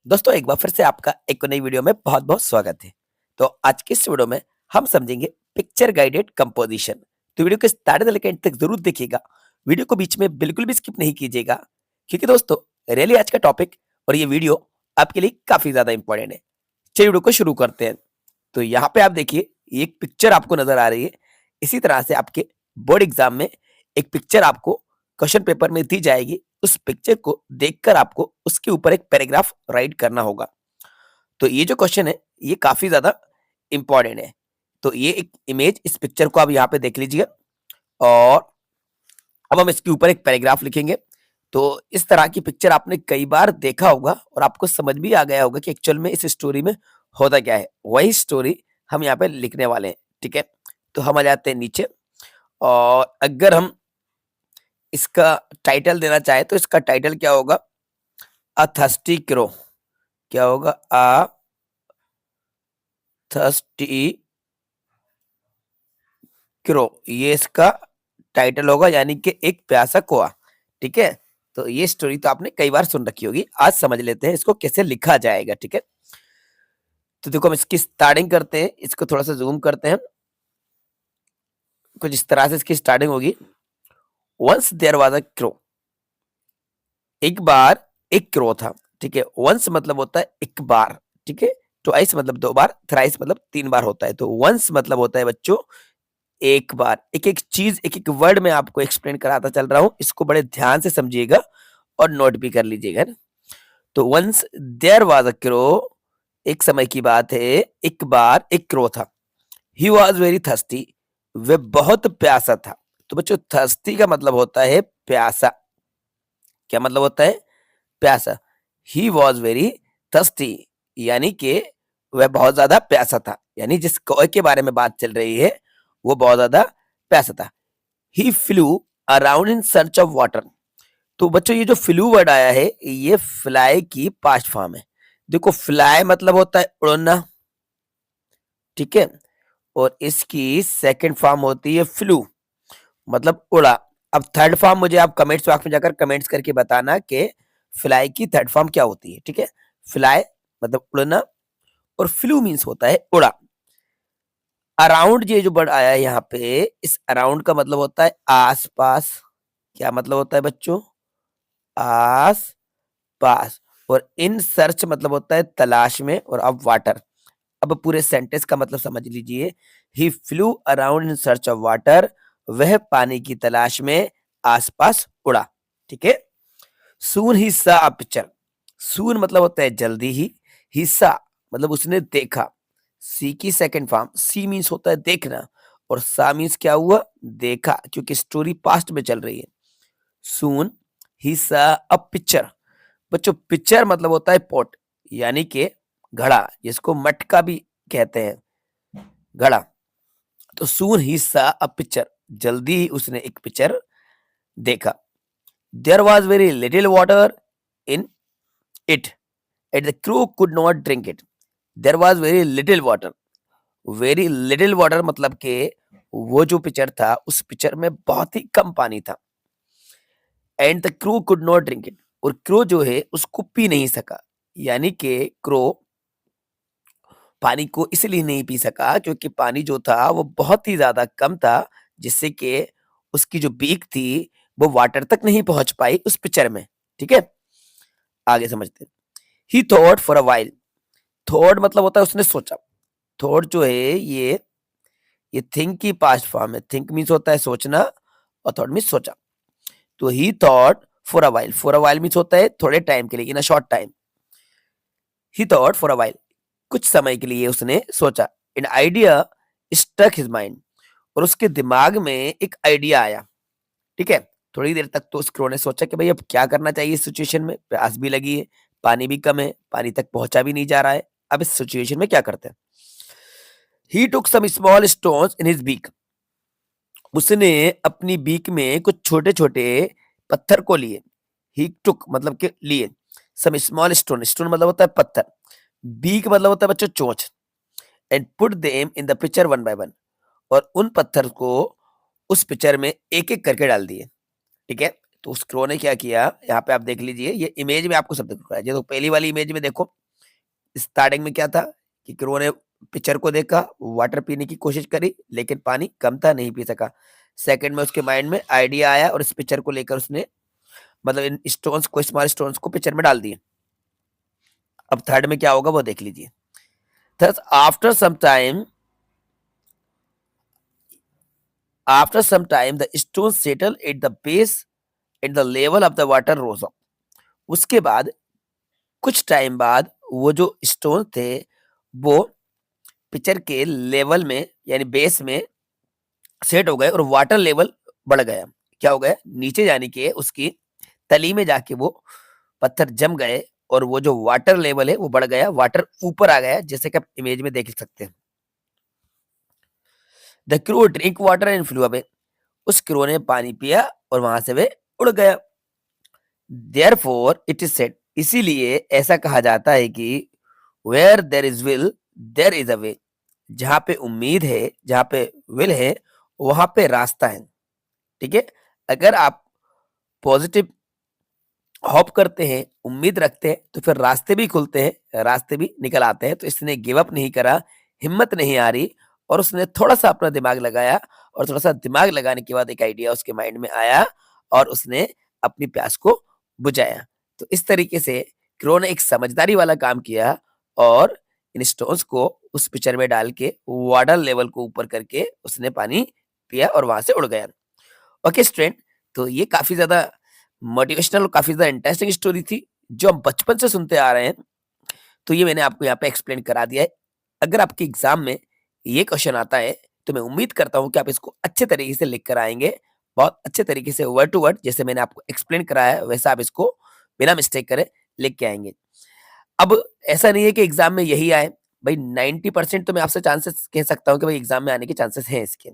दोस्तों एक बार फिर से आपका एक नई वीडियो में बहुत बहुत स्वागत है। तो आज की इस वीडियो में हम समझेंगे पिक्चर गाइडेड कंपोजिशन। तो वीडियो के स्टार्ट से लेकर एंड तक जरूर देखिएगा। वीडियो को बीच में बिल्कुल भी स्किप नहीं कीजिएगा, क्योंकि दोस्तों रियली आज का टॉपिक और ये वीडियो आपके लिए काफी ज्यादा इंपॉर्टेंट है। चलिए वीडियो को शुरू करते हैं। तो यहाँ पे आप देखिए, ये एक पिक्चर आपको नजर आ रही है। इसी तरह से आपके बोर्ड एग्जाम में एक पिक्चर आपको क्वेश्चन पेपर में दी जाएगी। उस पिक्चर को देखकर आपको उसके ऊपर एक पैराग्राफ राइट करना होगा। तो ये जो क्वेश्चन है ये काफी ज्यादा इंपॉर्टेंट है। तो ये एक इमेज, इस पिक्चर को आप यहाँ पे देख लीजिए और अब हम इसके ऊपर एक पैराग्राफ लिखेंगे। तो इस तरह की पिक्चर आपने कई बार देखा होगा और आपको समझ भी आ गया होगा कि एक्चुअल में इस स्टोरी में होता क्या है। वही स्टोरी हम यहाँ पे लिखने वाले हैं। ठीक है, तो हम आ जाते हैं नीचे और अगर हम इसका टाइटल देना चाहे तो इसका टाइटल क्या होगा? अ थर्स्टी क्रो। क्या होगा? अ थर्स्टी क्रो, ये इसका टाइटल होगा, यानी कि एक प्यासा कुआ। ठीक है, तो ये स्टोरी तो आपने कई बार सुन रखी होगी। आज समझ लेते हैं इसको कैसे लिखा जाएगा। ठीक है, तो देखो हम इसकी स्टार्टिंग करते हैं, इसको थोड़ा सा जूम करते हैं। कुछ इस तरह से इसकी स्टार्टिंग होगी। Once there was a crow. एक बार एक क्रो था। ठीक है, वंस मतलब होता है एक बार। ठीक है, ट्वाइस मतलब दो बार, थ्राइस मतलब तीन बार होता है। तो वंस मतलब होता है बच्चों एक बार। एक एक चीज, एक एक वर्ड में आपको एक्सप्लेन कराता चल रहा हूं, इसको बड़े ध्यान से समझिएगा और नोट भी कर लीजिएगा ना। तो once there was a crow, एक समय की बात है, एक बार एक क्रो था। ही वॉज वेरी थर्स्टी, वह बहुत प्यासा था। तो बच्चों थर्स्टी का मतलब होता है प्यासा। क्या मतलब होता है? प्यासा। ही वॉज वेरी थर्स्टी, यानी कि वह बहुत ज्यादा प्यासा था। यानी जिस कौए के बारे में बात चल रही है वो बहुत ज्यादा प्यासा था। He flew around in search of water. तो बच्चों ये जो फ्लू वर्ड आया है ये फ्लाई की पास्ट फॉर्म है। देखो फ्लाई मतलब होता है उड़ना। ठीक है, और इसकी सेकंड फॉर्म होती है फ्लू, मतलब उड़ा। अब थर्ड फॉर्म मुझे आप कमेंट्स बॉक्स में जाकर कमेंट्स करके बताना कि फ्लाई की थर्ड फॉर्म क्या होती है। ठीक है, फ्लाई मतलब उड़ना और फ्लू मीन्स होता है उड़ा। अराउंड ये जो वर्ड आया है यहाँ पे, इस अराउंड का मतलब होता है आस पास। क्या मतलब होता है बच्चों? आस पास। और इन सर्च मतलब होता है तलाश में, और अब वाटर। अब पूरे सेंटेंस का मतलब समझ लीजिए। He flew around in search of water, वह पानी की तलाश में आसपास उड़ा। ठीक है, सून ही सा अ पिक्चर। सून मतलब होता है जल्दी ही। हिस्सा मतलब उसने देखा। सी की सेकंड फॉर्म, सी मीन्स होता है देखना, और सा मीन्स क्या हुआ? देखा, क्योंकि स्टोरी पास्ट में चल रही है। सून ही सा अ पिक्चर। बच्चों पिक्चर मतलब होता है पॉट, यानी कि घड़ा, जिसको मटका भी कहते हैं, घड़ा। तो सून ही सा अ पिक्चर, जल्दी ही उसने एक पिक्चर देखा। There was very little water in it at the crow could not drink it. There was very little water. Very little water मतलब कि वो जो पिक्चर था उस पिक्चर में बहुत ही कम पानी था। And the crow could not drink it, और क्रो जो है उसको पी नहीं सका। यानी कि क्रो पानी को इसलिए नहीं पी सका क्योंकि पानी जो था वो बहुत ही ज्यादा कम था, जिससे कि उसकी जो बीक थी वो वाटर तक नहीं पहुंच पाई उस पिक्चर में। ठीक है, आगे समझते हैं। ही thought for a while. Thought मतलब होता है उसने सोचा। थॉट जो है ये थिंक की पास्ट फॉर्म है। थिंक मीन्स होता है सोचना और थॉट मीन्स सोचा। तो he thought for a while, for a while means होता है थोड़े टाइम के लिए, in a short time. He thought for a while, कुछ समय के लिए उसने सोचा। An idea stuck his mind, और उसके दिमाग में एक आइडिया आया। ठीक है, थोड़ी देर तक तो उस क्रो ने सोचा कि भाई अब क्या करना चाहिए इस सिचुएशन में। प्यास भी लगी है, पानी भी कम है, पानी तक पहुंचा भी नहीं जा रहा है। अब इस सिचुएशन में क्या करते हैं? He took some small stones in his beak. उसने अपनी बीक में कुछ छोटे छोटे पत्थर को लिए। ही टुक मतलब के लिए, सम स्मॉल स्टोन, स्टोन मतलब होता है पत्थर, बीक मतलब होता है बच्चों चोंच। And put them in the picture one by one, और उन पत्थर को उस पिक्चर में एक एक करके डाल दिए। ठीक है, तो उस क्रो ने क्या किया, यहाँ पे आप देख लीजिए, ये इमेज में आपको सब दिख रहा है। तो पहली वाली इमेज में देखो, स्टार्टिंग में क्या था कि क्रो ने पिक्चर को देखा, वाटर पीने की कोशिश करी, लेकिन पानी कम था, नहीं पी सका। सेकंड में उसके माइंड में आइडिया आया और इस पिक्चर को लेकर उसने मतलब इन स्टोन्स को, स्मॉल स्टोन्स को पिक्चर में डाल दिए। अब थर्ड में क्या होगा वो देख लीजिए। Thus, after some time, the stones settle at the base and the level of the water rose up. उसके बाद कुछ टाइम बाद वो जो स्टोन थे वो पिक्चर के लेवल में यानी बेस में सेट हो गए और वाटर लेवल बढ़ गया। क्या हो गया, नीचे जाने के उसकी तली में जाके वो पत्थर जम गए और वो जो वाटर लेवल है वो बढ़ गया, वाटर ऊपर आ गया, जैसे कि आप इमेज में देख सकते हैं। The crew drink water and flu away. उस क्रू ने पानी पिया और वहां से वे उड़ गया। देयरफॉर इट इज सेड, इसीलिए ऐसा कहा जाता है कि where there is will there is a way. जहां पे उम्मीद है, जहां पे विल है, वहां पे रास्ता है। ठीक है, अगर आप पॉजिटिव होप करते हैं, उम्मीद रखते हैं, तो फिर रास्ते भी खुलते हैं, रास्ते भी निकल आते हैं। तो इसने गिव अप नहीं करा, हिम्मत नहीं आ रही, और उसने थोड़ा सा अपना दिमाग लगाया, और थोड़ा सा दिमाग लगाने के बाद एक आइडिया उसके माइंड में आया और उसने अपनी प्यास को बुझाया। तो इस तरीके से क्रो ने एक समझदारी वाला काम किया और इन स्टोन्स को उस पिक्चर में डाल के वाटर लेवल को ऊपर करके उसने पानी पिया और वहां से उड़ गया। ओके स्टूडेंट, तो ये काफी ज्यादा मोटिवेशनल और काफी ज्यादा इंटरेस्टिंग स्टोरी थी जो हम बचपन से सुनते आ रहे हैं। तो ये मैंने आपको यहाँ पे एक्सप्लेन करा दिया है। अगर आपके एग्जाम में ये क्वेश्चन आता है तो मैं उम्मीद करता हूँ कि आप इसको अच्छे तरीके से लिख कर आएंगे, बहुत अच्छे तरीके से वर्ड टू वर्ड जैसे मैंने आपको एक्सप्लेन कराया है वैसा आप इसको बिना मिस्टेक करे लिख के आएंगे। अब ऐसा नहीं है कि एग्जाम में यही आए भाई, 90% तो मैं आपसे चांसेस कह सकता हूँ कि भाई एग्जाम में आने के चांसेस हैं इसके,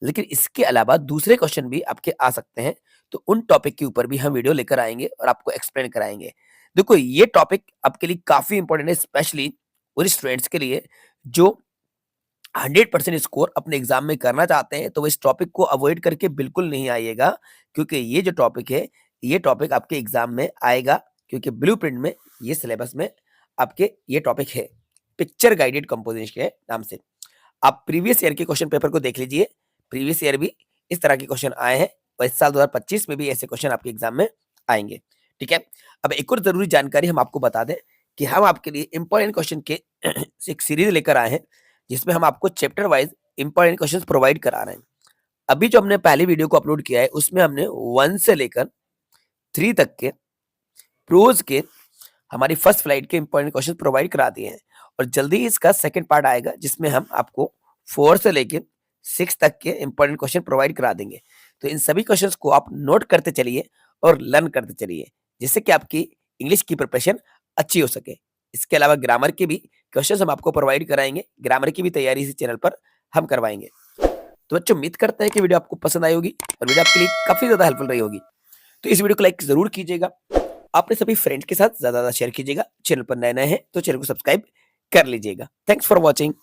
लेकिन इसके अलावा दूसरे क्वेश्चन भी आपके आ सकते हैं। तो उन टॉपिक के ऊपर भी हम वीडियो लेकर आएंगे और आपको एक्सप्लेन कराएंगे। देखो ये टॉपिक आपके लिए काफी इंपॉर्टेंट है, स्पेशली उन स्टूडेंट्स के लिए जो 100% स्कोर अपने एग्जाम में करना चाहते हैं। तो वो इस टॉपिक को अवॉइड करके बिल्कुल नहीं आइएगा, क्योंकि ये जो टॉपिक है ये टॉपिक आपके एग्जाम में आएगा, क्योंकि ब्लूप्रिंट में ये सिलेबस में आपके ये टॉपिक है पिक्चर गाइडेड कंपोजिशन के नाम से। आप प्रीवियस ईयर के क्वेश्चन पेपर को देख लीजिए, प्रीवियस ईयर भी इस तरह के क्वेश्चन आए हैं और इस साल 2025 में भी ऐसे क्वेश्चन आपके एग्जाम में आएंगे। ठीक है, अब एक और जरूरी जानकारी हम आपको बता दें कि हम आपके लिए इंपॉर्टेंट क्वेश्चन के एक सीरीज लेकर आए हैं जिसमें हम आपको chapter wise important question provide करा रहे हैं। अभी जो हमने पहली वीडियो को अपलोड किया है उसमें हमने 1 से लेकर 3 तक के प्रोज के हमारी फर्स्ट फ्लाइट के इंपॉर्टेंट क्वेश्चन प्रोवाइड करा दिए हैं, और जल्दी ही इसका सेकंड पार्ट आएगा जिसमें हम आपको 4 से लेकर 6 तक के इंपॉर्टेंट क्वेश्चन प्रोवाइड करा देंगे। तो इन सभी क्वेश्चंस को आप नोट करते चलिए और लर्न करते चलिए, जिससे कि आपकी इंग्लिश की प्रिपरेशन अच्छी हो सके। इसके अलावा ग्रामर के भी क्वेश्चंस हम आपको प्रोवाइड कराएंगे, ग्रामर की भी तैयारी इसी चैनल पर हम करवाएंगे। तो बच्चों उम्मीद करते हैं कि वीडियो आपको पसंद आई होगी और वीडियो आपके लिए काफी ज्यादा हेल्पफुल रही होगी। तो इस वीडियो को लाइक जरूर कीजिएगा, अपने सभी फ्रेंड्स के साथ ज्यादा शेयर कीजिएगा। चैनल पर नए नए हैं तो चैनल को सब्सक्राइब कर लीजिएगा। Thanks for watching.